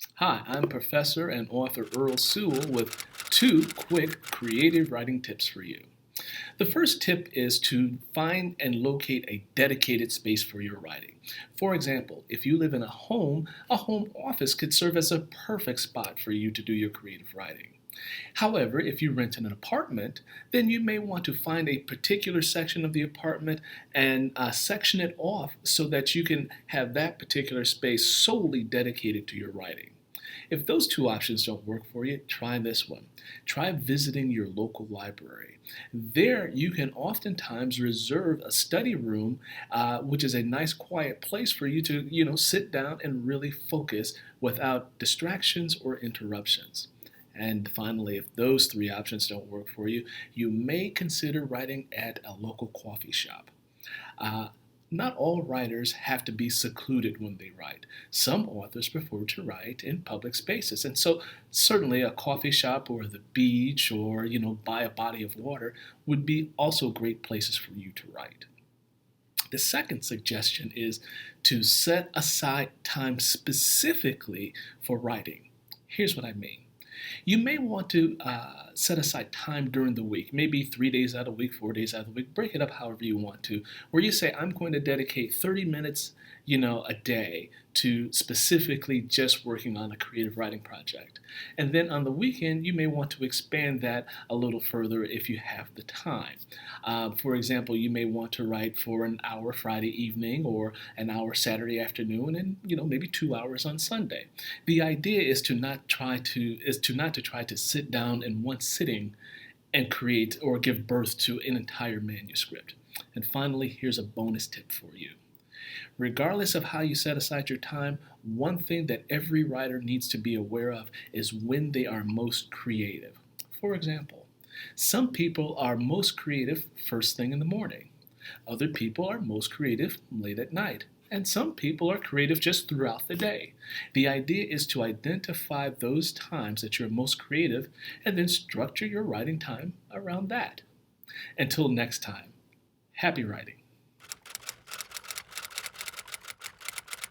Hi, I'm Professor and author Earl Sewell with two quick creative writing tips for you. The first tip is to find and locate a dedicated space for your writing. For example, if you live in a home office could serve as a perfect spot for you to do your creative writing. However, if you rent an apartment, then you may want to find a particular section of the apartment and section it off so that you can have that particular space solely dedicated to your writing. If those two options don't work for you, try this one. Try visiting your local library. There, you can oftentimes reserve a study room, which is a nice quiet place for you to, sit down and really focus without distractions or interruptions. And finally, if those three options don't work for you, you may consider writing at a local coffee shop. Uh, Not all writers have to be secluded when they write. Some authors prefer to write in public spaces. And so certainly a coffee shop or the beach or, by a body of water would be also great places for you to write. The second suggestion is to set aside time specifically for writing. Here's what I mean. You may want to set aside time during the week, maybe 3 days out of the week, 4 days out of the week, break it up however you want to, where you say, I'm going to dedicate 30 minutes, a day to specifically just working on a creative writing project. And then on the weekend, you may want to expand that a little further if you have the time. For example, you may want to write for an hour Friday evening or an hour Saturday afternoon and, maybe 2 hours on Sunday. The idea is to not to try to sit down in one sitting and create or give birth to an entire manuscript. And finally, here's a bonus tip for you. Regardless of how you set aside your time, one thing that every writer needs to be aware of is when they are most creative. For example, some people are most creative first thing in the morning. Other people are most creative late at night. And some people are creative just throughout the day. The idea is to identify those times that you're most creative and then structure your writing time around that. Until next time, happy writing.